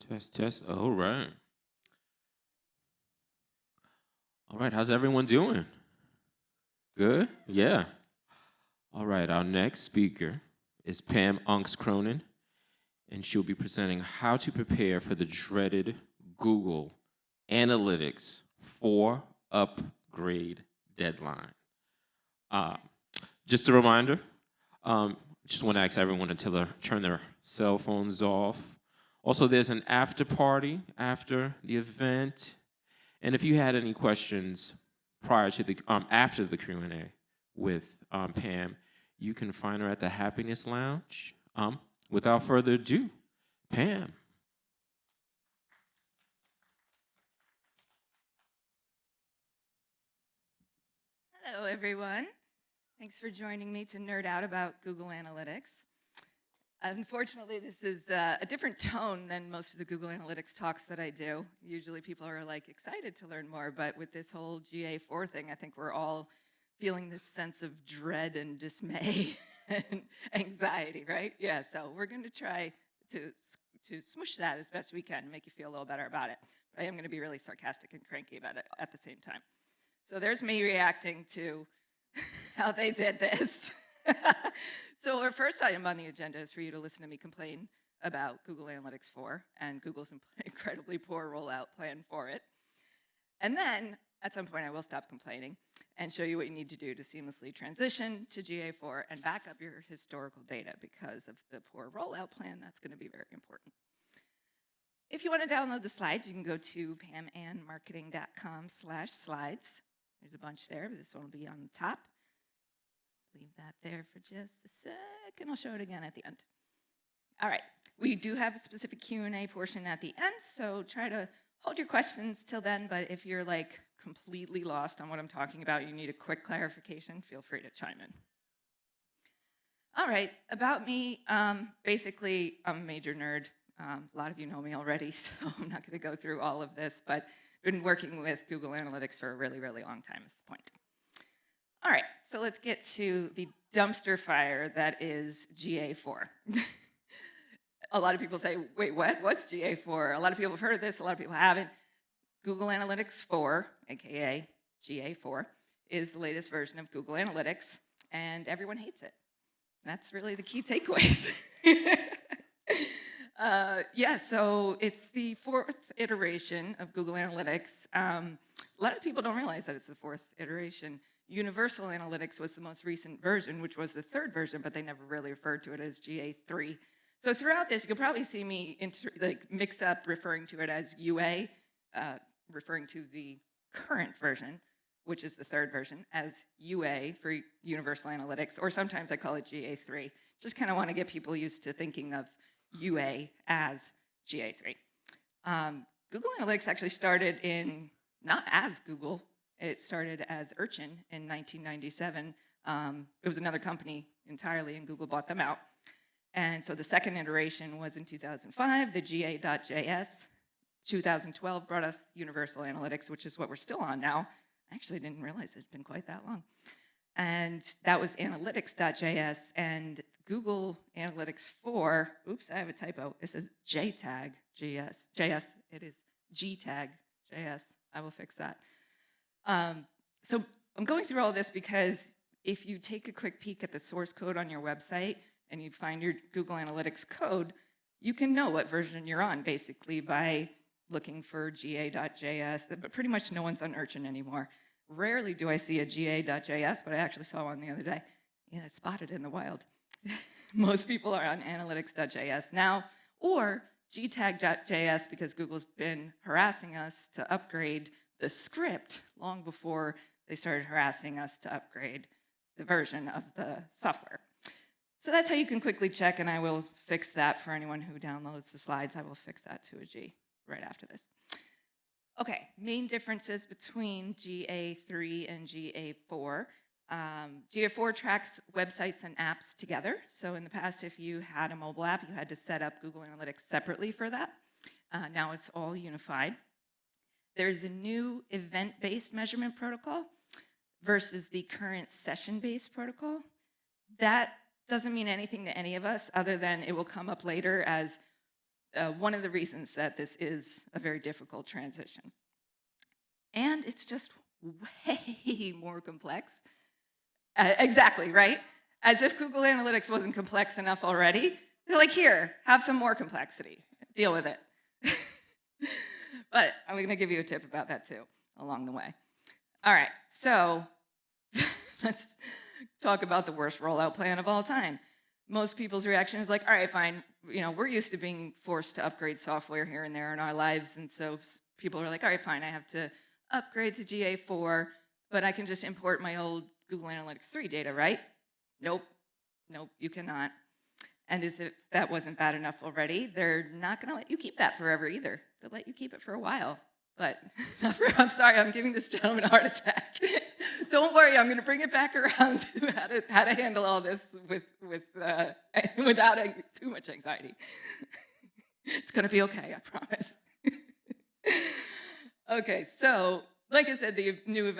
Test, test. All right. All right. How's everyone doing? Good? Yeah. All right. Our next speaker is Pam Unks Cronin, and she'll be presenting how to prepare for the dreaded Google Analytics 4 upgrade deadline. Uh, just a reminder, just want to ask everyone to turn their cell phones off. Also, there's an after party after the event. And if you had any questions prior to the after the Q&A with Pam, you can find her at the Happiness Lounge. Without further ado, Pam. Hello, everyone. Thanks for joining me to nerd out about Google Analytics. Unfortunately, this is a different tone than most of the Google Analytics talks that I do. Usually people are like excited to learn more, but with this whole GA4 thing, I think we're all feeling this sense of dread and dismay and anxiety, right? Yeah, so we're going to try to smush that as best we can, make you feel a little better about it. But I am going to be really sarcastic and cranky about it at the same time. So there's me reacting to how they did this. So our first item on the agenda is for you to listen to me complain about Google Analytics 4 and Google's incredibly poor rollout plan for it. And then at some point I will stop complaining and show you what you need to do to seamlessly transition to GA4 and back up your historical data because of the poor rollout plan. That's going to be very important. If you want to download the slides, you can go to pamannmarketing.com/slides. There's a bunch there, but this one will be on the top. Leave that there for just a sec, and I'll show it again at the end. All right, we do have a specific Q&A portion at the end, so try to hold your questions till then, but if you're like completely lost on what I'm talking about, you need a quick clarification, feel free to chime in. All right, about me, basically, I'm a major nerd. A lot of you know me already, so I'm not gonna go through all of this, but been working with Google Analytics for a really, really long time is the point. All right, so let's get to the dumpster fire that is GA4. A lot of people say, wait, what? What's GA4? A lot of people have heard of this, a lot of people haven't. Google Analytics 4, aka GA4, is the latest version of Google Analytics, and everyone hates it. That's really the key takeaways. Yeah, so it's the 4th iteration of Google Analytics. A lot of people don't realize that it's the 4th iteration. Universal Analytics was the most recent version, which was the 3rd version, but they never really referred to it as GA3. So throughout this, you'll probably see me mix up referring to it as UA, referring to the current version, which is the 3rd version, as UA for Universal Analytics, or sometimes I call it GA3. Just kind of want to get people used to thinking of UA as GA3. Google Analytics actually started not as Google, it started as Urchin in 1997. It was another company entirely, and Google bought them out. And so the 2nd iteration was in 2005, the GA.js. 2012 brought us Universal Analytics, which is what we're still on now. I actually didn't realize it's been quite that long. And that was analytics.js, and Google Analytics 4, oops, I have a typo. It says JTAG.js. It is GTAG.js. I will fix that. So I'm going through all this because if you take a quick peek at the source code on your website and you find your Google Analytics code, you can know what version you're on basically by looking for ga.js, but pretty much no one's on Urchin anymore. Rarely do I see a ga.js, but I actually saw one the other day. Yeah, it's spotted in the wild. Most people are on analytics.js now, or gtag.js because Google's been harassing us to upgrade the script long before they started harassing us to upgrade the version of the software. So that's how you can quickly check, and I will fix that for anyone who downloads the slides. I will fix that to a G right after this. Okay, main differences between GA3 and GA4. GA4 tracks websites and apps together. So in the past, if you had a mobile app, you had to set up Google Analytics separately for that. Now it's all unified. There's a new event-based measurement protocol versus the current session-based protocol. That doesn't mean anything to any of us other than it will come up later as one of the reasons that this is a very difficult transition. And it's just way more complex. Exactly, right? As if Google Analytics wasn't complex enough already. They're like, here, have some more complexity. Deal with it. But I'm going to give you a tip about that too along the way. All right, so let's talk about the worst rollout plan of all time. Most people's reaction is like, all right, fine. We're used to being forced to upgrade software here and there in our lives. And so people are like, all right, fine, I have to upgrade to GA4, but I can just import my old Google Analytics 3 data, right? Nope, you cannot. And as if that wasn't bad enough already, they're not going to let you keep that forever either. They'll let you keep it for a while, but not for, I'm sorry, I'm giving this gentleman a heart attack. Don't worry, I'm going to bring it back around to how to handle all this without too much anxiety. It's going to be okay, I promise. Okay, so like I said, the new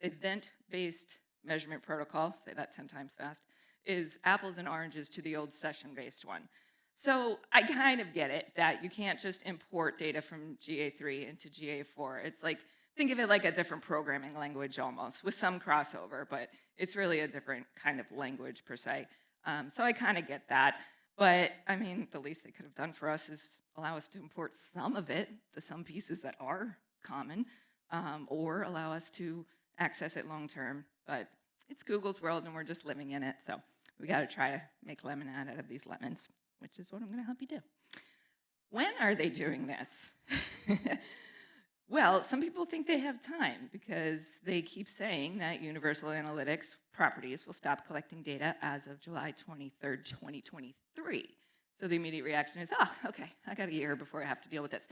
event-based measurement protocol, say that 10 times fast, is apples and oranges to the old session-based one. So I kind of get it that you can't just import data from GA3 into GA4. It's like, think of it like a different programming language almost, with some crossover, but it's really a different kind of language per se. So I kind of get that. But I mean, the least they could have done for us is allow us to import some of it to some pieces that are common, or allow us to access it long term. But it's Google's world and we're just living in it. So we got to try to make lemonade out of these lemons, which is what I'm going to help you do. When are they doing this? Well, some people think they have time because they keep saying that Universal Analytics properties will stop collecting data as of July 23rd, 2023. So the immediate reaction is, oh, okay, I got a year before I have to deal with this.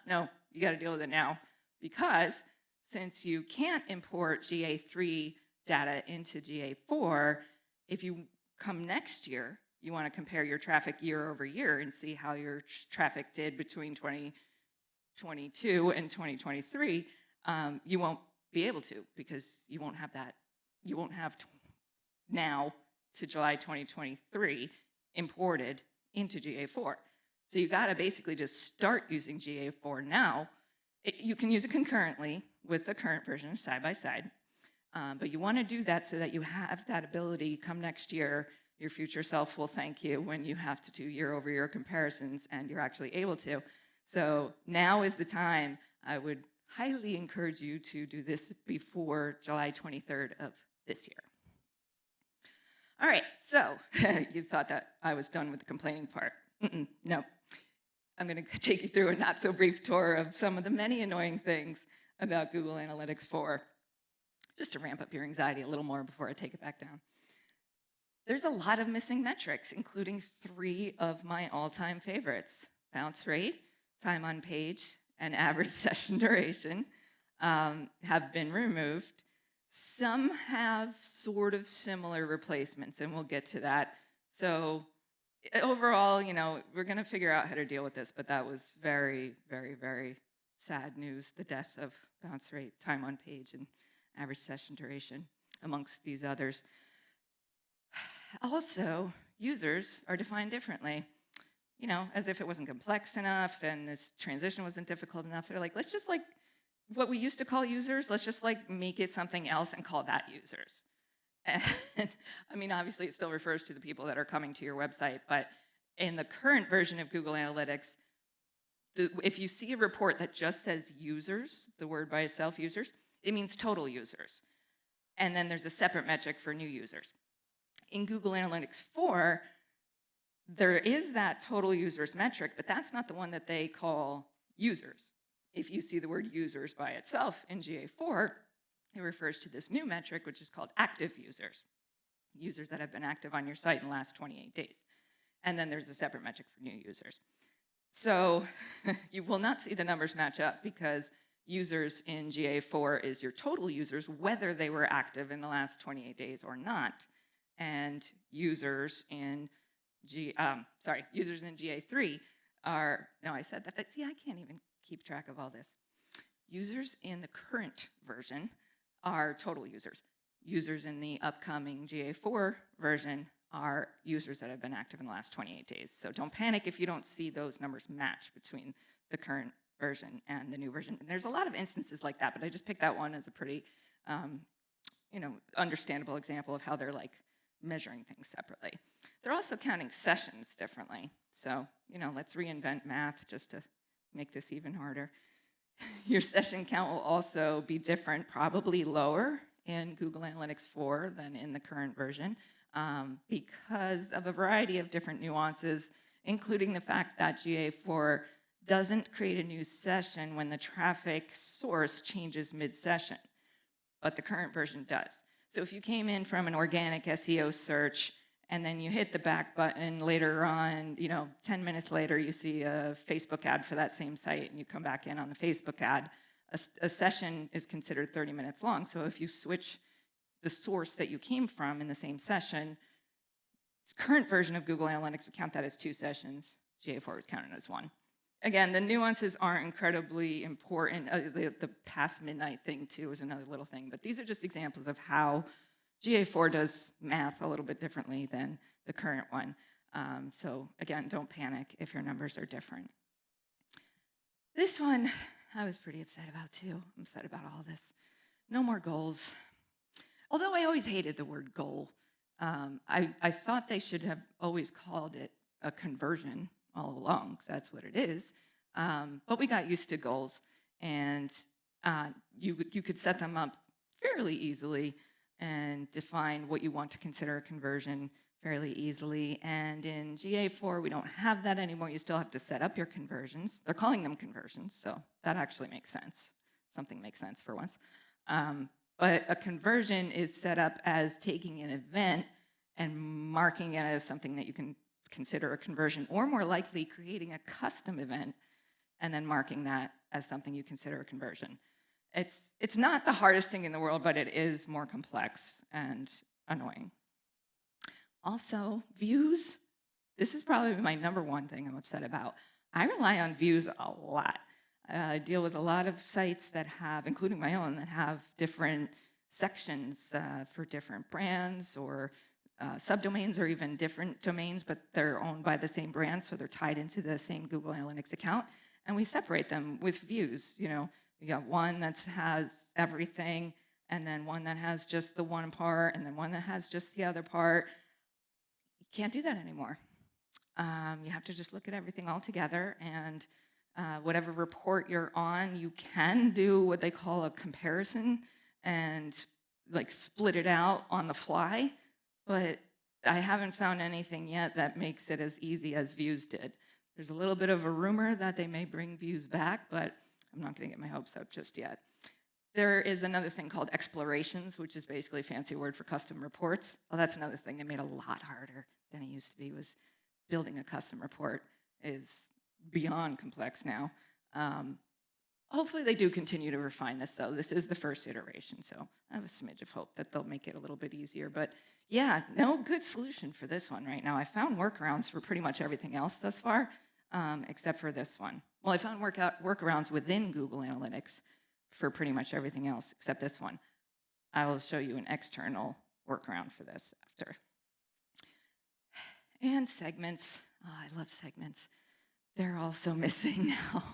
No, you got to deal with it now, because since you can't import GA3 data into GA4, if you come next year, you want to compare your traffic year over year and see how your traffic did between 2022 and 2023, you won't be able to, because you won't have that. You won't have now to July 2023 imported into GA4. So you got to basically just start using GA4 now. You can use it concurrently with the current version side by side, but you want to do that so that you have that ability come next year. Your future self will thank you when you have to do year-over-year comparisons and you're actually able to. So now is the time. I would highly encourage you to do this before July 23rd of this year. All right, so you thought that I was done with the complaining part. No. I'm going to take you through a not-so-brief tour of some of the many annoying things about Google Analytics 4, just to ramp up your anxiety a little more before I take it back down. There's a lot of missing metrics, including 3 of my all-time favorites: bounce rate, time on page, and average session duration have been removed. Some have sort of similar replacements, and we'll get to that. So overall, we're going to figure out how to deal with this, but that was very, very, very sad news, the death of bounce rate, time on page, and average session duration, amongst these others. Also, users are defined differently. As if it wasn't complex enough and this transition wasn't difficult enough. They're like, let's just what we used to call users, let's just make it something else and call that users. And I mean, obviously it still refers to the people that are coming to your website, but in the current version of Google Analytics, if you see a report that just says users, the word by itself, users, it means total users. And then there's a separate metric for new users. In Google Analytics 4, there is that total users metric, but that's not the one that they call users. If you see the word users by itself in GA4, it refers to this new metric, which is called active users, users that have been active on your site in the last 28 days. And then there's a separate metric for new users. So you will not see the numbers match up, because users in GA4 is your total users, whether they were active in the last 28 days or not. And users in users in GA3 are, no, I said that, but see, I can't even keep track of all this. Users in the current version are total users. Users in the upcoming GA4 version are users that have been active in the last 28 days. So don't panic if you don't see those numbers match between the current version and the new version. And there's a lot of instances like that, but I just picked that one as a pretty, understandable example of how they're like measuring things separately. They're also counting sessions differently. So, let's reinvent math just to make this even harder. Your session count will also be different, probably lower in Google Analytics 4 than in the current version, because of a variety of different nuances, including the fact that GA4 doesn't create a new session when the traffic source changes mid-session, but the current version does. So if you came in from an organic SEO search and then you hit the back button later on, 10 minutes later, you see a Facebook ad for that same site and you come back in on the Facebook ad, a session is considered 30 minutes long. So if you switch the source that you came from in the same session, this current version of Google Analytics would count that as 2 sessions. GA4 was counted as 1. Again, the nuances aren't incredibly important. The past midnight thing, too, is another little thing. But these are just examples of how GA4 does math a little bit differently than the current one. So again, don't panic if your numbers are different. This one, I was pretty upset about, too. I'm upset about all this. No more goals. Although I always hated the word goal. I thought they should have always called it a conversion all along, because that's what it is. But we got used to goals, and you could set them up fairly easily and define what you want to consider a conversion fairly easily. And in GA4, we don't have that anymore. You still have to set up your conversions. They're calling them conversions, so that actually makes sense. Something makes sense for once. But a conversion is set up as taking an event and marking it as something that you can consider a conversion, or more likely creating a custom event and then marking that as something you consider a conversion. It's not the hardest thing in the world, but it is more complex and annoying. Also, views. This is probably my #1 thing I'm upset about. I rely on views a lot. I deal with a lot of sites that have, including my own, that have different sections for different brands or subdomains, or even different domains, but they're owned by the same brand, so they're tied into the same Google Analytics account. And we separate them with views. You got one that has everything, and then one that has just the one part, and then one that has just the other part. You can't do that anymore. You have to just look at everything all together, and whatever report you're on, you can do what they call a comparison and like split it out on the fly, but I haven't found anything yet that makes it as easy as views did. There's a little bit of a rumor that they may bring views back, but I'm not going to get my hopes up just yet. There is another thing called explorations, which is basically a fancy word for custom reports. Well, that's another thing they made a lot harder than it used to be. Was building a custom report is beyond complex now. Hopefully they do continue to refine this, though. This is the first iteration, so I have a smidge of hope that they'll make it a little bit easier. But yeah, no good solution for this one right now. I found workarounds for pretty much everything else thus far, except for this one. Well, I found workarounds within Google Analytics for pretty much everything else except this one. I will show you an external workaround for this after. And segments. Oh, I love segments. They're also missing now.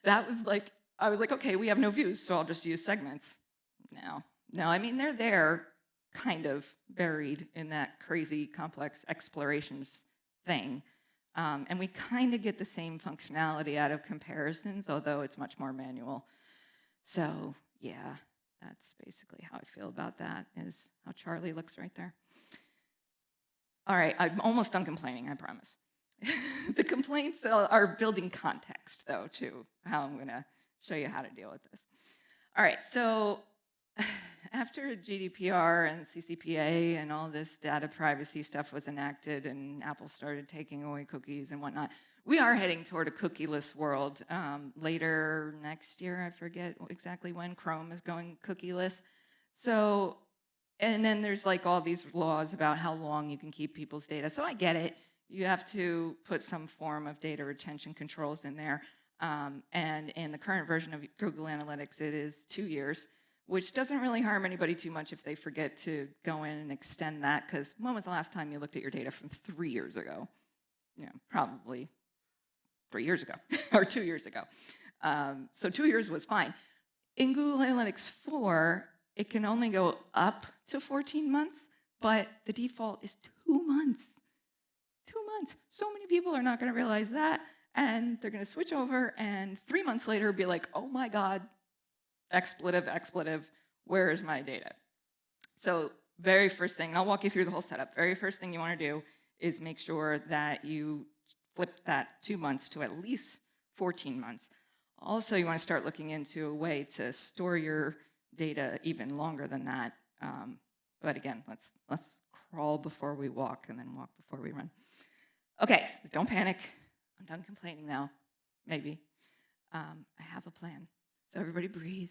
That was like, I was like, okay, we have no views, so I'll just use segments. No, I mean, they're there, kind of buried in that crazy complex explorations thing. And we kind of get the same functionality out of comparisons, although it's much more manual. So yeah, that's basically how I feel about that, is how Charlie looks right there. All right, I'm almost done complaining, I promise. The complaints are building context, though, to how I'm going to show you how to deal with this. All right, so after GDPR and CCPA and all this data privacy stuff was enacted and Apple started taking away cookies and whatnot, we are heading toward a cookieless world. Later next year, I forget exactly when, Chrome is going cookieless. So, and then there's like all these laws about how long you can keep people's data. So I get it. You have to put some form of data retention controls in there. And in the current version of Google Analytics, it is 2 years. which doesn't really harm anybody too much if they forget to go in and extend that, because when was the last time you looked at your data from 3 years ago? Yeah, probably 3 years ago or 2 years ago. So 2 years was fine. In Google Analytics 4, it can only go up to 14 months, but the default is 2 months. 2 months. So many people are not going to realize that, and they're going to switch over, and 3 months later be like, oh my God, expletive, where is my data? So very first thing, and I'll walk you through the whole setup. Very first thing you want to do is make sure that you flip that 2 months to at least 14 months. Also, you want to start looking into a way to store your data even longer than that. But again, let's crawl before we walk and then walk before we run. Okay, so don't panic. I'm done complaining now, maybe. I have a plan. So everybody breathe.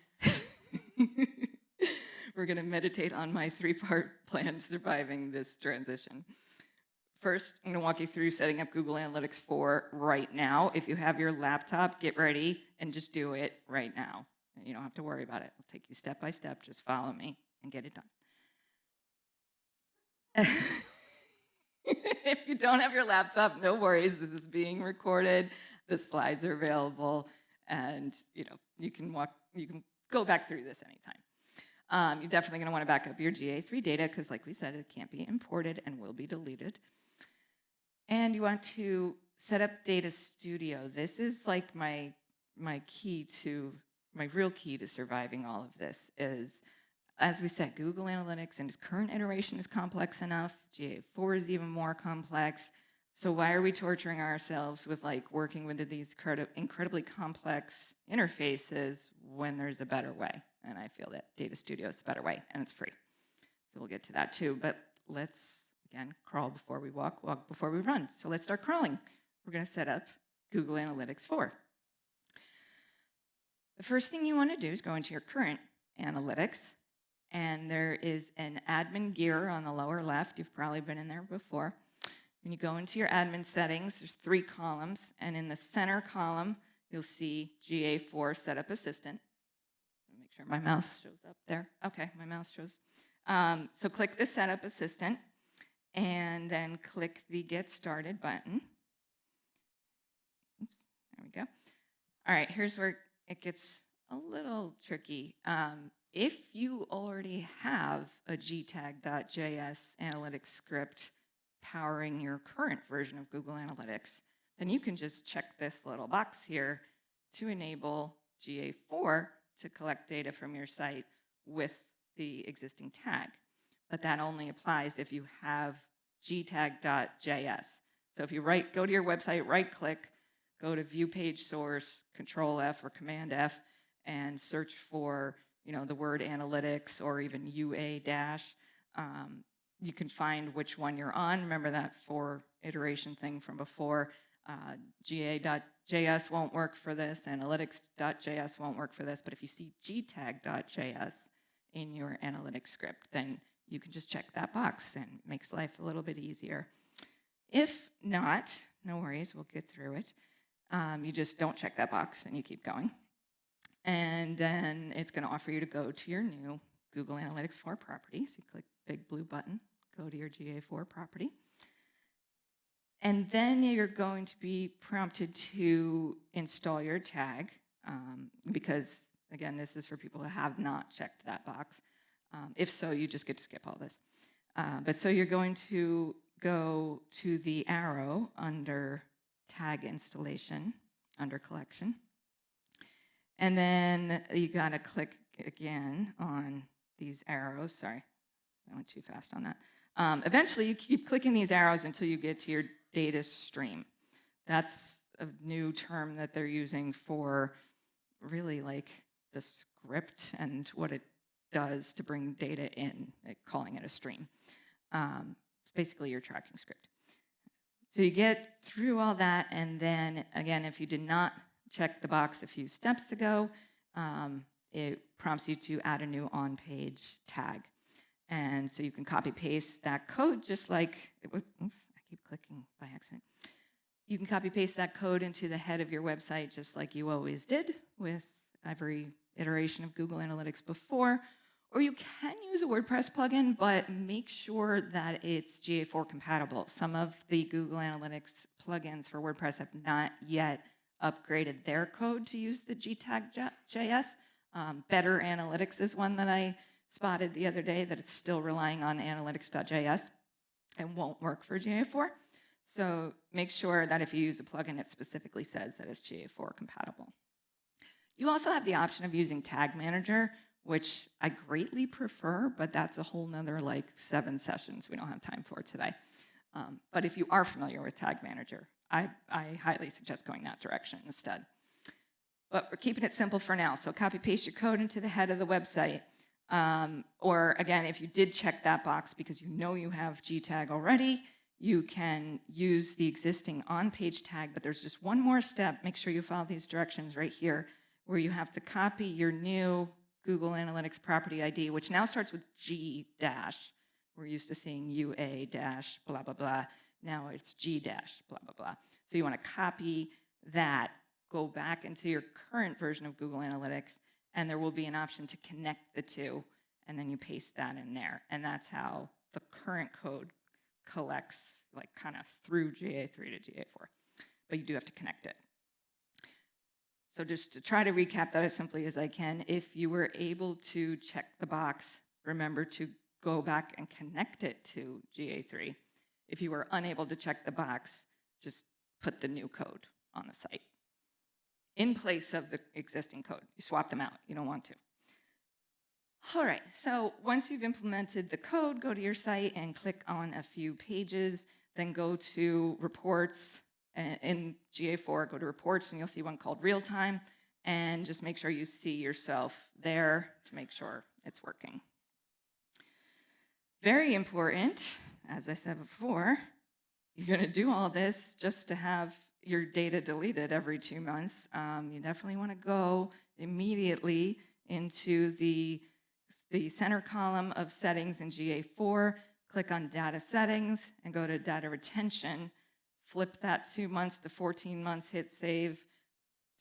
We're going to meditate on my 3-part plan surviving this transition. First, I'm going to walk you through setting up Google Analytics 4 right now. If you have your laptop, get ready and just do it right now. You don't have to worry about it. I'll take you step by step. Just follow me and get it done. If you don't have your laptop, no worries. This is being recorded. The slides are available, and you can go back through this anytime. You're definitely going to want to back up your GA3 data because, like we said, it can't be imported and will be deleted. And you want to set up Data Studio. This is like my real key to surviving all of this is, as we said, Google Analytics in its current iteration is complex enough. GA4 is even more complex. So why are we torturing ourselves with working with these incredibly complex interfaces when there's a better way? And I feel that Data Studio is a better way, and it's free. So we'll get to that too. But let's, again, crawl before we walk, walk before we run. So let's start crawling. We're going to set up Google Analytics 4. The first thing you want to do is go into your current analytics. And there is an admin gear on the lower left. You've probably been in there before. When you go into your admin settings, there's 3 columns. And in the center column, you'll see GA4 Setup Assistant. Make sure my mouse shows up there. Okay, my mouse shows. So click the Setup Assistant, and then click the Get Started button. Oops, there we go. All right, here's where it gets a little tricky. If you already have a gtag.js analytics script powering your current version of Google Analytics, then you can just check this little box here to enable GA4 to collect data from your site with the existing tag. But that only applies if you have gtag.js. So if you go to your website, right-click, go to View Page Source, Control-F or Command-F, and search for the word analytics or even UA-. You can find which one you're on. Remember that 4 iteration thing from before. GA.js won't work for this. Analytics.js won't work for this. But if you see gtag.js in your analytics script, then you can just check that box and it makes life a little bit easier. If not, no worries, we'll get through it. You just don't check that box and you keep going. And then it's going to offer you to go to your new Google Analytics 4 property. So you click the big blue button, go to your GA4 property. And then you're going to be prompted to install your tag because, again, this is for people who have not checked that box. If so, you just get to skip all this. But so you're going to go to the arrow under tag installation, under collection. And then you got to click again on these arrows. Sorry, I went too fast on that. Eventually, you keep clicking these arrows until you get to your data stream. That's a new term that they're using for really the script and what it does to bring data in, calling it a stream. It's basically your tracking script. So you get through all that, and then again, if you did not check the box a few steps ago, it prompts you to add a new on-page tag. And so you can copy paste that code just like, I keep clicking by accident. You can copy paste that code into the head of your website just like you always did with every iteration of Google Analytics before, or you can use a WordPress plugin, but make sure that it's GA4 compatible. Some of the Google Analytics plugins for WordPress have not yet upgraded their code to use the GTAG.js. Better Analytics is one that I spotted the other day, that it's still relying on analytics.js and won't work for GA4. So make sure that if you use a plugin, it specifically says that it's GA4 compatible. You also have the option of using Tag Manager, which I greatly prefer, but that's a whole nother like 7 sessions we don't have time for today. But if you are familiar with Tag Manager, I highly suggest going that direction instead. But we're keeping it simple for now. So copy paste your code into the head of the website. Or again, if you did check that box because you know you have GTAG already, you can use the existing on-page tag, but there's just one more step. Make sure you follow these directions right here, where you have to copy your new Google Analytics property ID, which now starts with G dash. We're used to seeing UA dash, blah, blah, blah. Now it's G dash, blah, blah, blah. So you want to copy that, go back into your current version of Google Analytics, and there will be an option to connect the two, and then you paste that in there. And that's how the current code collects, like kind of through GA3 to GA4. But you do have to connect it. So just to try to recap that as simply as I can, if you were able to check the box, remember to go back and connect it to GA3. If you were unable to check the box, just put the new code on the site in place of the existing code. You swap them out. You don't want to. All right, so once you've implemented the code, go to your site and click on a few pages, then go to reports. In GA4, go to reports, and you'll see one called real time, and just make sure you see yourself there to make sure it's working. Very important, as I said before, you're going to do all this just to have your data deleted every 2 months. You definitely want to go immediately into the center column of settings in GA4, click on data settings, and go to data retention. Flip that 2 months to 14 months, hit save,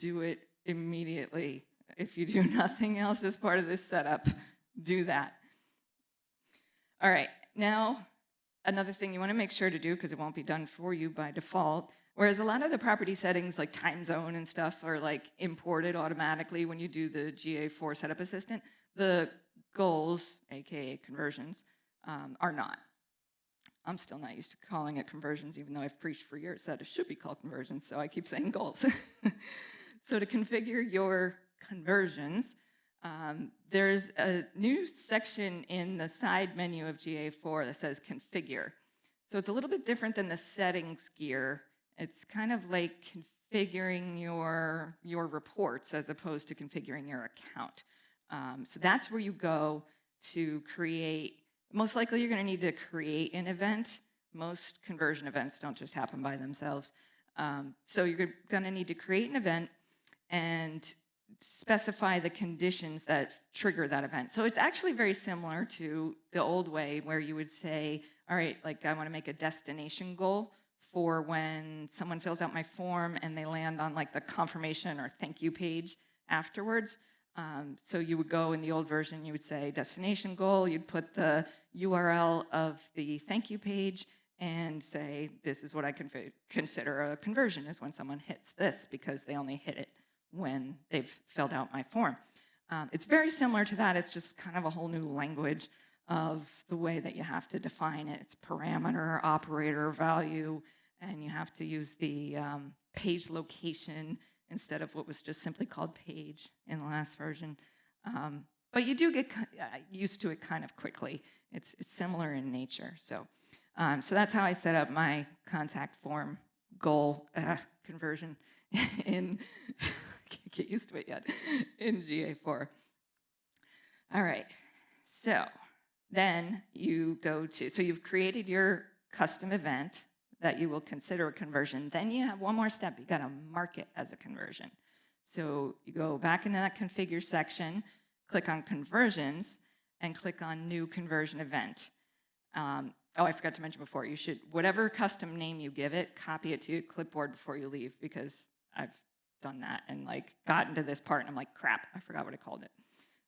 do it immediately. If you do nothing else as part of this setup, do that. All right, now another thing you want to make sure to do, because it won't be done for you by default, whereas a lot of the property settings like time zone and stuff are like imported automatically when you do the GA4 setup assistant, the goals, aka conversions, are not. I'm still not used to calling it conversions, even though I've preached for years that it should be called conversions, so I keep saying goals. So to configure your conversions, there's a new section in the side menu of GA4 that says configure. So it's a little bit different than the settings gear. It's kind of like configuring your reports as opposed to configuring your account. So that's where you go to create. Most likely you're going to need to create an event. Most conversion events don't just happen by themselves. So you're going to need to create an event and specify the conditions that trigger that event. So it's actually very similar to the old way where you would say, all right, like I want to make a destination goal for when someone fills out my form and they land on like the confirmation or thank you page afterwards. So you would go in the old version, you would say destination goal, you'd put the URL of the thank you page and say, this is what I consider a conversion, is when someone hits this, because they only hit it when they've filled out my form. It's very similar to that. It's just kind of a whole new language of the way that you have to define it. It's parameter, operator, value, and you have to use the page location instead of what was just simply called page in the last version. But you do get used to it kind of quickly. It's similar in nature. So that's how I set up my contact form goal conversion in, can't get used to it yet, in GA4. All right, so then you go to, so you've created your custom event that you will consider a conversion. Then you have one more step. You got to mark it as a conversion. So you go back into that configure section, click on conversions, and click on new conversion event. Oh, I forgot to mention before, you should, whatever custom name you give it, copy it to your clipboard before you leave, because I've done that and like gotten to this part and I'm like, crap, I forgot what I called it.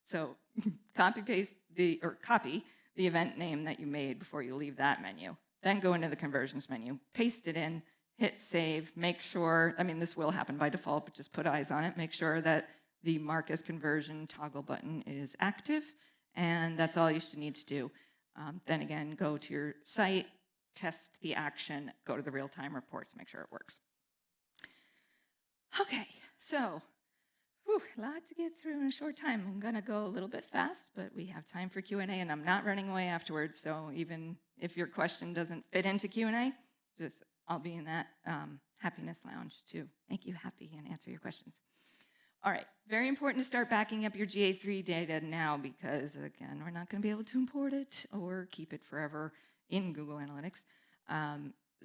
So copy the event name that you made before you leave that menu. Then go into the conversions menu, paste it in, hit save, make sure, I mean, this will happen by default, but just put eyes on it. Make sure that the mark as conversion toggle button is active, and that's all you should need to do. Then again, go to your site, test the action, go to the real-time reports, make sure it works. Okay, so a lot to get through in a short time. I'm gonna go a little bit fast, but we have time for Q&A, and I'm not running away afterwards, so even if your question doesn't fit into Q&A, I'll be in that happiness lounge to make you happy and answer your questions. All right, very important to start backing up your GA3 data now because, again, we're not going to be able to import it or keep it forever in Google Analytics.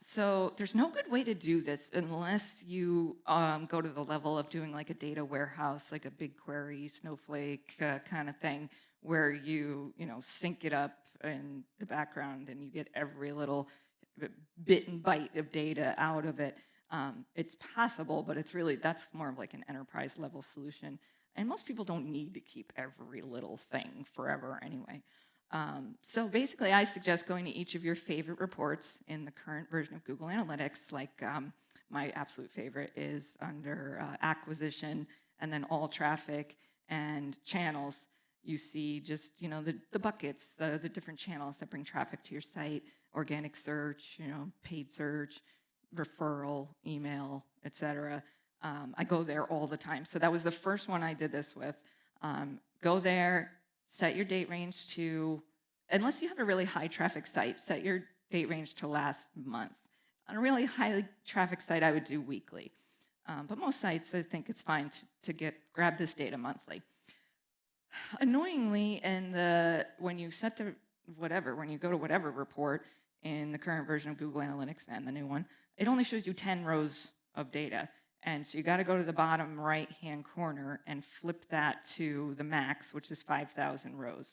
So there's no good way to do this unless you go to the level of doing like a data warehouse, like a BigQuery, Snowflake kind of thing, where you sync it up in the background and you get every little bit and byte of data out of it. It's possible, but that's more of like an enterprise level solution. And most people don't need to keep every little thing forever anyway. So basically, I suggest going to each of your favorite reports in the current version of Google Analytics. Like my absolute favorite is under acquisition and then all traffic and channels. You see just the buckets, the different channels that bring traffic to your site, organic search, paid search, referral, email, etc. I go there all the time. So that was the first one I did this with. Go there, set your date range to, unless you have a really high traffic site, set your date range to last month. On a really high traffic site, I would do weekly. But most sites, I think it's fine to grab this data monthly. Annoyingly, when you go to whatever report in the current version of Google Analytics and the new one, it only shows you 10 rows of data. And so you got to go to the bottom right-hand corner and flip that to the max, which is 5,000 rows.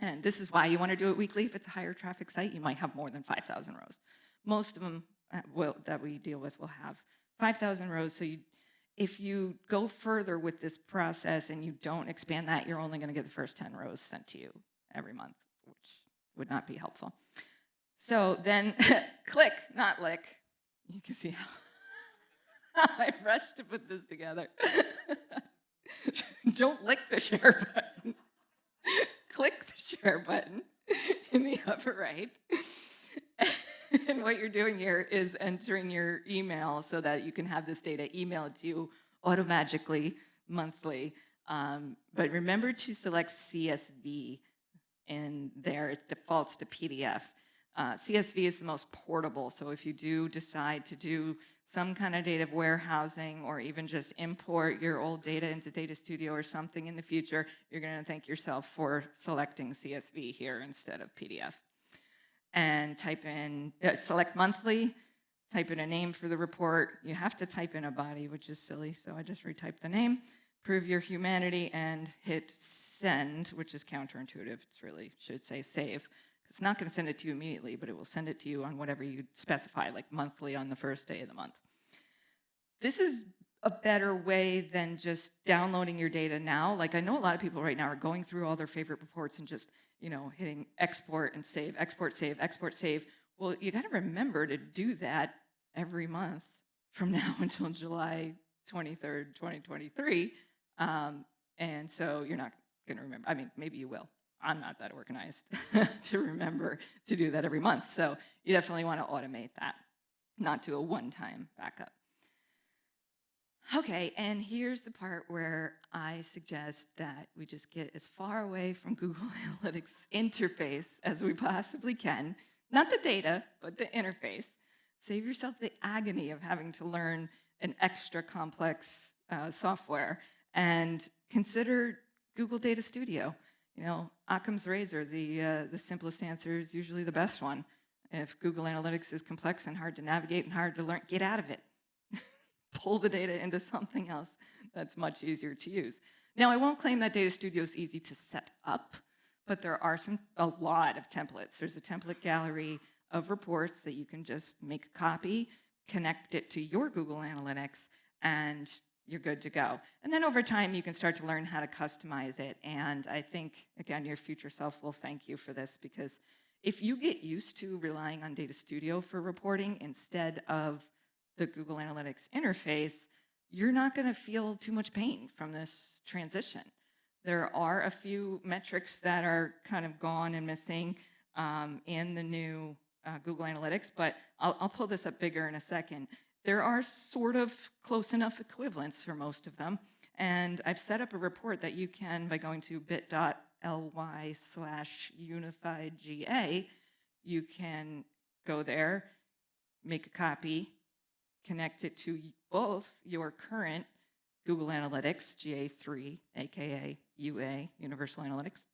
And this is why you want to do it weekly. If it's a higher traffic site, you might have more than 5,000 rows. Most of them that we deal with will have 5,000 rows. So if you go further with this process and you don't expand that, you're only going to get the first 10 rows sent to you every month, which would not be helpful. So then click, not lick. You can see how I rushed to put this together. Don't lick the share button. Click the share button in the upper right. And what you're doing here is entering your email so that you can have this data emailed to you automatically monthly. But remember to select CSV in there. It defaults to PDF. CSV is the most portable, so if you do decide to do some kind of data warehousing or even just import your old data into Data Studio or something in the future, you're going to thank yourself for selecting CSV here instead of PDF. And type in, select monthly, type in a name for the report. You have to type in a body, which is silly, so I just retyped the name. Prove your humanity and hit send, which is counterintuitive. It's really should say save. It's not going to send it to you immediately, but it will send it to you on whatever you specify, like monthly on the first day of the month. This is a better way than just downloading your data now. Like I know a lot of people right now are going through all their favorite reports and just, hitting export and save, export, save, export, save. Well, you got to remember to do that every month from now until July 23rd, 2023. And so you're not going to remember. I mean, maybe you will. I'm not that organized to remember to do that every month. So you definitely want to automate that, not do a one-time backup. Okay, and here's the part where I suggest that we just get as far away from Google Analytics interface as we possibly can. Not the data, but the interface. Save yourself the agony of having to learn an extra complex software and consider Google Data Studio. Occam's razor, the simplest answer is usually the best one. If Google Analytics is complex and hard to navigate and hard to learn, get out of it. Pull the data into something else that's much easier to use. Now, I won't claim that Data Studio is easy to set up, but there are a lot of templates. There's a template gallery of reports that you can just make a copy, connect it to your Google Analytics, and you're good to go. And then over time, you can start to learn how to customize it. And I think, again, your future self will thank you for this, because if you get used to relying on Data Studio for reporting instead of the Google Analytics interface, you're not going to feel too much pain from this transition. There are a few metrics that are kind of gone and missing in the new Google Analytics, but I'll pull this up bigger in a second. There are sort of close enough equivalents for most of them, and I've set up a report that you can, by going to bit.ly/unifiedGA, you can go there, make a copy, connect it to both your current Google Analytics, GA3, aka UA, Universal Analytics,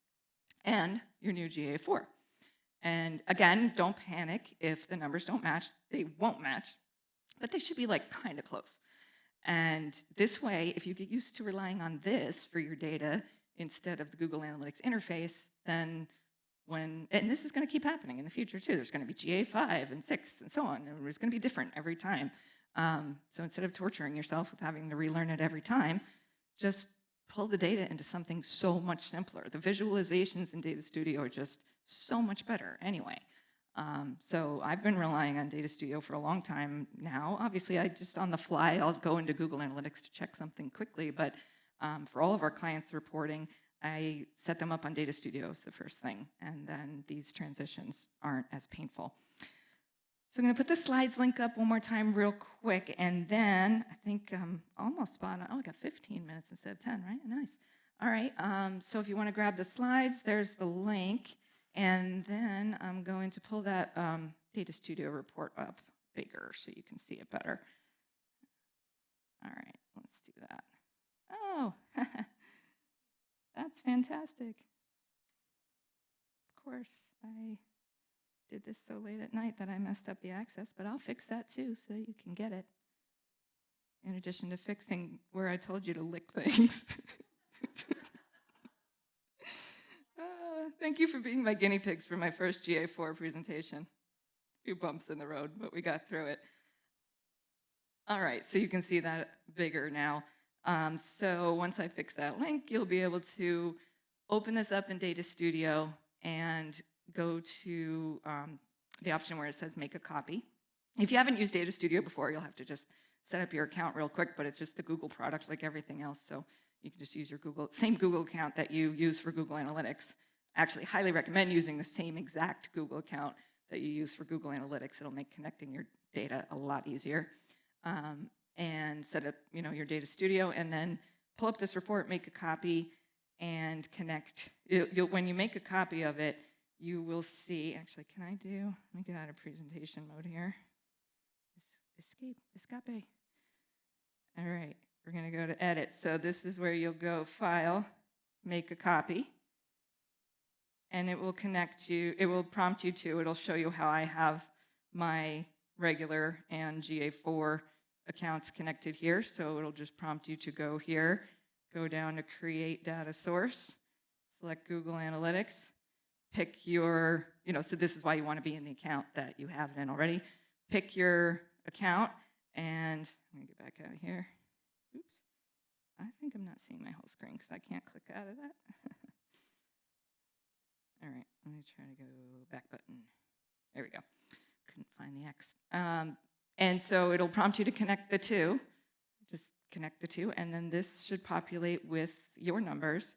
and your new GA4. And again, don't panic if the numbers don't match. They won't match, but they should be like kind of close. And this way, if you get used to relying on this for your data instead of the Google Analytics interface, then and this is going to keep happening in the future too. There's going to be GA5 and 6 and so on, and it's going to be different every time. So instead of torturing yourself with having to relearn it every time, just pull the data into something so much simpler. The visualizations in Data Studio are just so much better anyway. So I've been relying on Data Studio for a long time now. Obviously, I just on the fly, I'll go into Google Analytics to check something quickly, but for all of our clients reporting, I set them up on Data Studio as the first thing, and then these transitions aren't as painful. So I'm going to put the slides link up one more time real quick, and then I think I'm almost spot on. Oh, I got 15 minutes instead of 10, right? Nice. All right, so if you want to grab the slides, there's the link, and then I'm going to pull that Data Studio report up bigger so you can see it better. All right, let's do that. Oh, that's fantastic. Of course, I did this so late at night that I messed up the access, but I'll fix that too so you can get it. In addition to fixing where I told you to lick things. Thank you for being my guinea pigs for my first GA4 presentation. A few bumps in the road, but we got through it. All right, so you can see that bigger now. So once I fix that link, you'll be able to open this up in Data Studio and go to the option where it says make a copy. If you haven't used Data Studio before, you'll have to just set up your account real quick, but it's just the Google product like everything else, so you can just use your same Google account that you use for Google Analytics. Actually, highly recommend using the same exact Google account that you use for Google Analytics. It'll make connecting your data a lot easier. And set up, your Data Studio, and then pull up this report, make a copy, and connect. When you make a copy of it, you will see, actually, let me get out of presentation mode here. Escape. All right, we're gonna go to edit. So this is where you'll go File, Make a Copy, and it will prompt you to, it'll show you how I have my regular and GA4 accounts connected here. So it'll just prompt you to go here, go down to Create Data Source, select Google Analytics, pick your, so this is why you want to be in the account that you have it in already. Pick your account, and let me get back out of here. Oops. I think I'm not seeing my whole screen because I can't click out of that. All right, let me try to go back button. There we go. Couldn't find the X. And so it'll prompt you to connect the two. Just connect the two, and then this should populate with your numbers,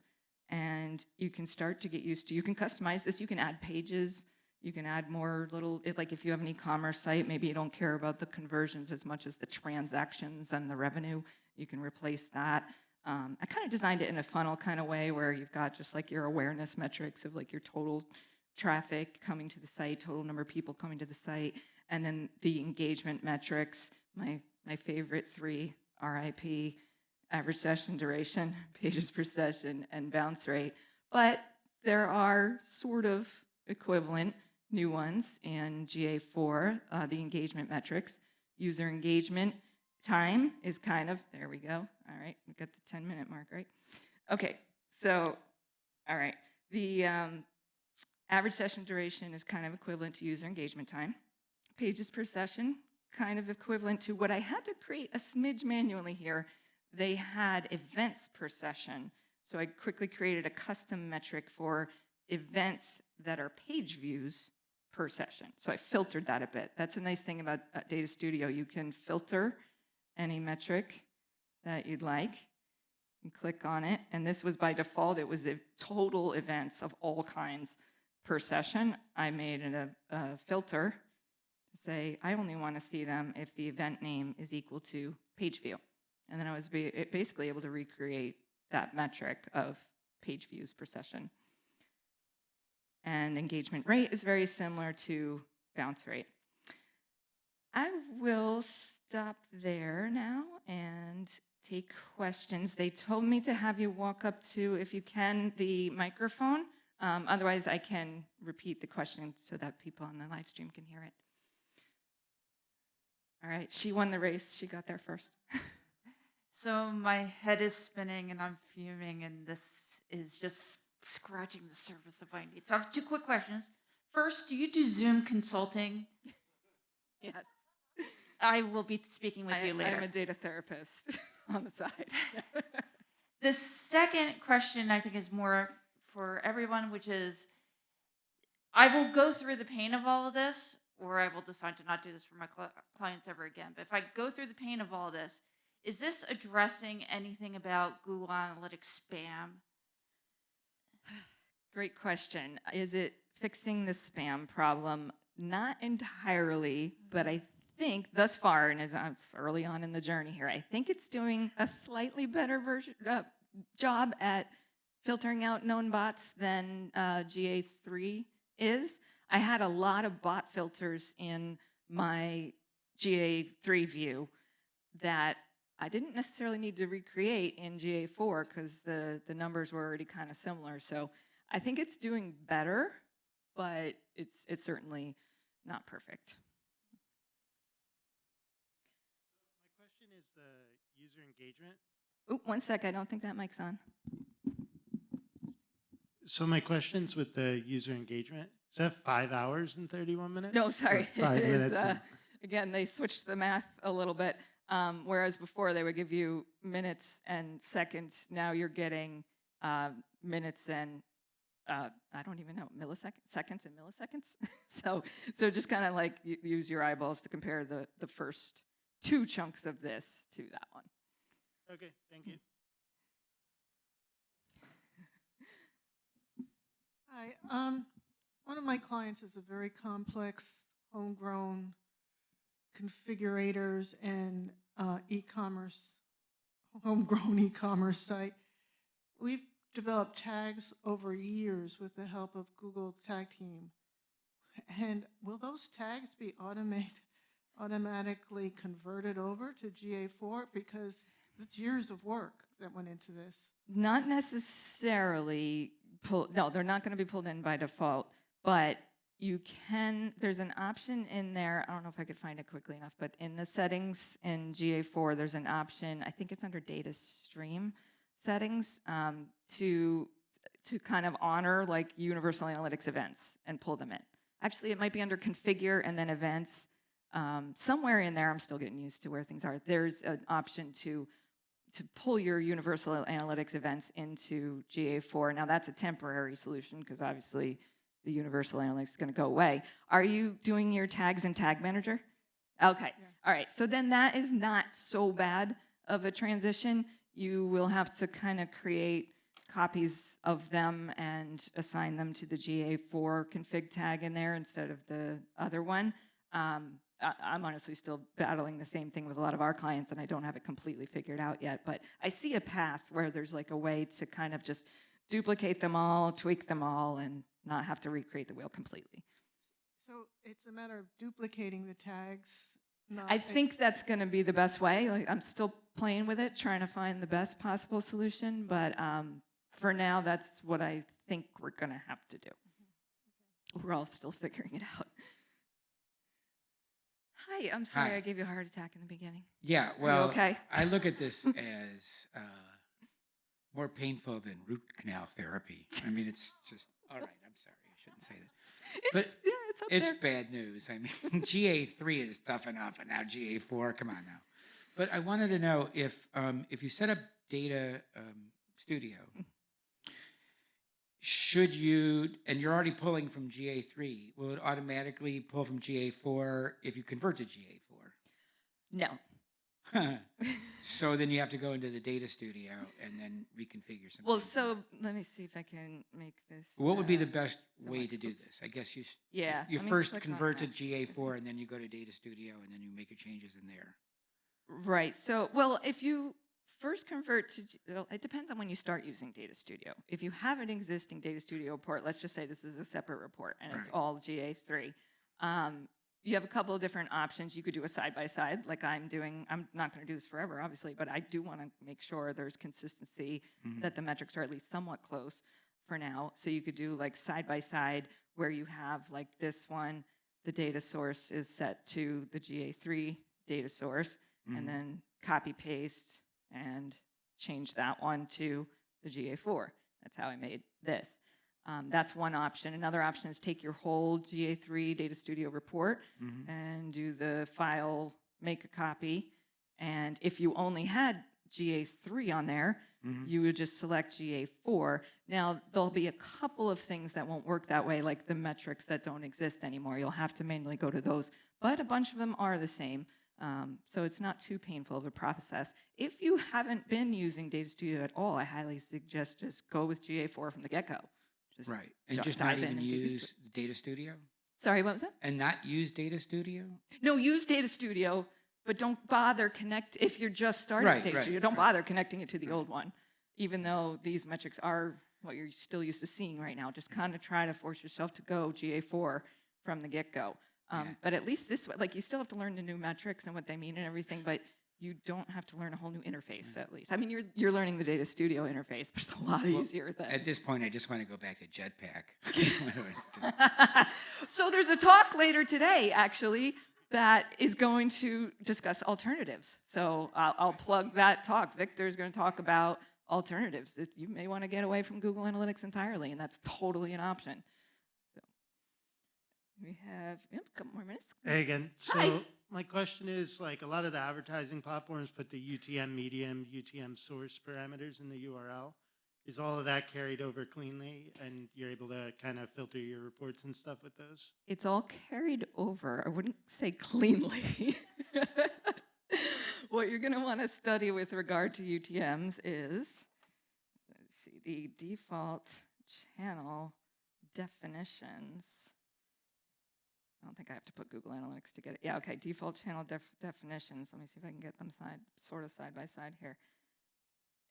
and you can start to get used to, you can customize this, you can add pages, you can add more like if you have an e-commerce site, maybe you don't care about the conversions as much as the transactions and the revenue, you can replace that. I kind of designed it in a funnel kind of way where you've got just like your awareness metrics of like your total traffic coming to the site, total number of people coming to the site, and then the engagement metrics, my favorite three, RIP, average session duration, pages per session, and bounce rate. But there are sort of equivalent new ones in GA4, the engagement metrics. User engagement time is kind of, there we go. All right, we got the 10-minute mark, right? Okay, so, all right. The average session duration is kind of equivalent to user engagement time. Pages per session, kind of equivalent to what I had to create a smidge manually here. they had events per session. So I quickly created a custom metric for events that are page views per session. So I filtered that a bit. That's a nice thing about Data Studio. You can filter any metric that you'd like. You click on it, and this was by default. It was the total events of all kinds per session. I made a filter to say I only want to see them if the event name is equal to page view. And then I was basically able to recreate that metric of page views per session. And engagement rate is very similar to bounce rate. I will stop there now and take questions. They told me to have you walk up to, if you can, the microphone. Otherwise, I can repeat the question so that people on the live stream can hear it. All right, she won the race. She got there first. So my head is spinning and I'm fuming, and this is just scratching the surface of what I need. So I have two quick questions. First, do you do Zoom consulting? Yes. I will be speaking with you later. I'm a data therapist on the side. The second question I think is more for everyone, which is, I will go through the pain of all of this, or I will decide to not do this for my clients ever again. But if I go through the pain of all of this, is this addressing anything about Google Analytics spam? Great question. Is it fixing the spam problem? Not entirely, but I think thus far, and as I'm early on in the journey here, I think it's doing a slightly better job at filtering out known bots than GA3 is. I had a lot of bot filters in my GA3 view that I didn't necessarily need to recreate in GA4 because the numbers were already kind of similar. So I think it's doing better, but it's certainly not perfect. My question is the user engagement. Oop, 1 sec, I don't think that mic's on. So my question's with the user engagement. Is that 5 hours and 31 minutes? No, sorry. Or 5 It is, minutes. again, they switched the math a little bit. Whereas before they would give you minutes and seconds, now you're getting minutes and I don't even know, seconds and milliseconds. so just kind of like use your eyeballs to compare the first 2 chunks of this to that one. Okay, thank you. Hi. One of my clients is a very complex, homegrown configurators and e-commerce, homegrown e-commerce site. We've developed tags over years with the help of Google Tag Team. And will those tags be automatically converted over to GA4? Because it's years of work that went into this. Not necessarily no, they're not going to be pulled in by default, but you can, there's an option in there, I don't know if I could find it quickly enough, but in the settings in GA4, there's an option, I think it's under data stream settings, to kind of honor like universal analytics events and pull them in. Actually, it might be under configure and then events. Somewhere in there, I'm still getting used to where things are. There's an option to pull your universal analytics events into GA4. Now that's a temporary solution because obviously the universal analytics is going to go away. Are you doing your tags in Tag Manager? Okay, yeah. All right, so then that is not so bad of a transition. You will have to kind of create copies of them and assign them to the GA4 config tag in there instead of the other one. I'm honestly still battling the same thing with a lot of our clients, and I don't have it completely figured out yet, but I see a path where there's like a way to kind of just duplicate them all, tweak them all, and not have to recreate the wheel completely. So it's a matter of duplicating the tags? I think that's going to be the best way. Like, I'm still playing with it, trying to find the best possible solution, but for now, that's what I think we're going to have to do. We're all still figuring it out. Hi, I'm sorry I gave you a heart attack in the beginning. Yeah, well, okay? I look at this as more painful than root canal therapy. I mean, it's just, all right, I'm sorry, I shouldn't say that. But yeah, it's bad news. I mean, GA3 is tough enough, and now GA4, come on now. But I wanted to know if you set up Data Studio, should you, and you're already pulling from GA3, will it automatically pull from GA4 if you convert to No. GA4? So then you have to go into the Data Studio and then reconfigure something. Well, so let me see if I can make this. What would be the best so way like- to do this? I guess Yeah, you let me first click on convert to that. GA4 and then you go to Data Studio and then you make your changes in there. Right. So, well, if you first convert to, well, it depends on when you start using Data Studio. If you have an existing Data Studio report, let's just say this is a separate report and it's Right. all GA3. You have a couple of different options. You could do a side-by-side like I'm doing. I'm not going to do this forever, obviously, but I do want to make sure there's consistency, Mhm. that the metrics are at least somewhat close for now. So you could do like side-by-side where you have like this one, the data source is set to the GA3 data source, Mhm. and then copy paste and change that one to the GA4. That's how I made this. That's one option. Another option is take your whole GA3 Data Studio report Mhm. and do the file, make a copy. And if you only had GA3 on there, Mhm. you would just select GA4. Now, there'll be a couple of things that won't work that way, like the metrics that don't exist anymore. You'll have to manually go to those, but a bunch of them are the same. So it's not too painful of a process. If you haven't been using Data Studio at all, I highly suggest just go with GA4 from the get-go. Just Right. And ju- just not dive in even and get used to use the Data Studio? Sorry, what was that? And not use Data Studio? No, use Data Studio, but don't bother if you're just starting Right, with Data right, Studio, don't right. bother connecting it to the old one, even though these metrics are what you're still used to seeing right now. Just kind of try to force yourself to go GA4 from the get-go. Yeah. But at least this way, like you still have to learn the new metrics and what they mean and everything, but you don't have to learn a whole new interface at least. I mean, you're learning the Data Studio interface, but it's a lot Well, easier than. At this point, I just want to go back to Jetpack. It's just- So there's a talk later today, actually, that is going to discuss alternatives. So I'll plug that talk. Victor's going to talk about alternatives. You may want to get away from Google Analytics entirely, and that's totally an option. So we have a couple more minutes. Hey again. Hi. So my question is, like, a lot of the advertising platforms put the UTM medium, UTM source parameters in the URL. Is all of that carried over cleanly, and you're able to kind of filter your reports and stuff with those? It's all carried over. I wouldn't say cleanly. What you're going to want to study with regard to UTMs is, let's see, the default channel definitions. I don't think I have to put Google Analytics to get it. Yeah, okay, default channel definitions. Let me see if I can get them sort of side by side here.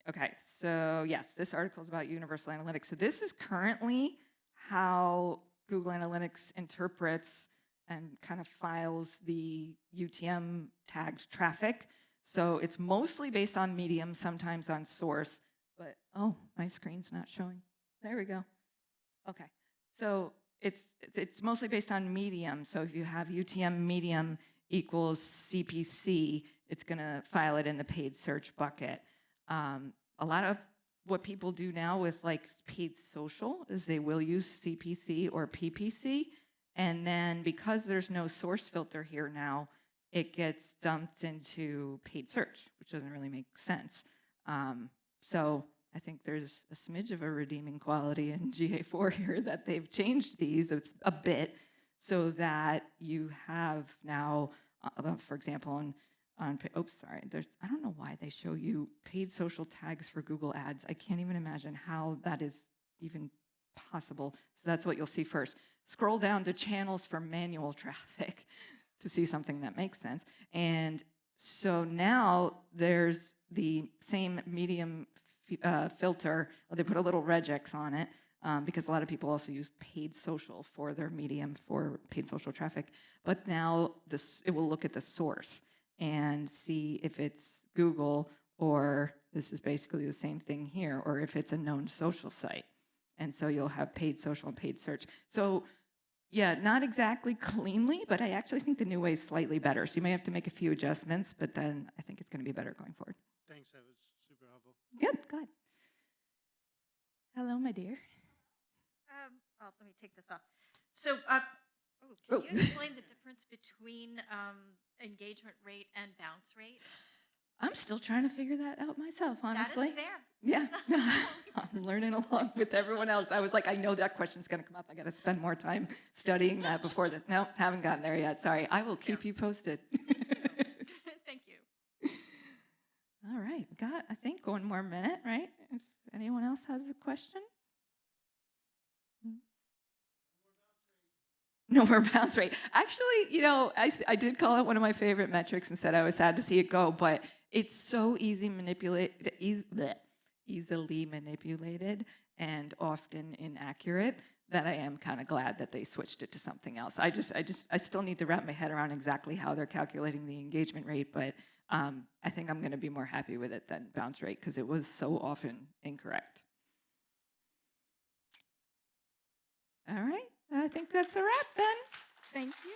Okay, so yes, this article is about universal analytics. So this is currently how Google Analytics interprets and kind of files the UTM tagged traffic. So it's mostly based on medium, sometimes on source, but oh, my screen's not showing. There we go. Okay, so it's mostly based on medium. So if you have UTM medium equals CPC, it's gonna file it in the paid search bucket. A lot of what people do now with like paid social is they will use CPC or PPC. And then because there's no source filter here now, it gets dumped into paid search, which doesn't really make sense. So I think there's a smidge of a redeeming quality in GA4 here that they've changed these a bit so that you have now, for example, oops, sorry. I don't know why they show you paid social tags for Google Ads. I can't even imagine how that is even possible. So that's what you'll see first. Scroll down to channels for manual traffic to see something that makes sense. And so now there's the same medium filter. They put a little regex on it because a lot of people also use paid social for their medium for paid social traffic. But now it will look at the source and see if it's Google or this is basically the same thing here, or if it's a known social site. And so you'll have paid social and paid search. So yeah, not exactly cleanly, but I actually think the new way is slightly better. So you may have to make a few adjustments, but then I think it's going to be better going forward. Thanks, that was super helpful. Good, good. Hello, my dear. Let me take this off. So, Oh. can you explain the difference between engagement rate and bounce rate? I'm still trying to figure that out myself, honestly. That is fair. Yeah, I'm learning along with everyone else. I was like, I know that question's going to come up. I got to spend more time studying that before this. No, haven't gotten there yet. Sorry. I will keep you posted. Thank you. All right. Got, I think, one more minute, right? If anyone else has a question. No more bounce rate. Actually, you know, I did call it one of my favorite metrics and said I was sad to see it go, but it's so easily manipulated and often inaccurate that I am kind of glad that they switched it to something else. I still need to wrap my head around exactly how they're calculating the engagement rate, but I think I'm going to be more happy with it than bounce rate because it was so often incorrect. All right. I think that's a wrap then. Thank you.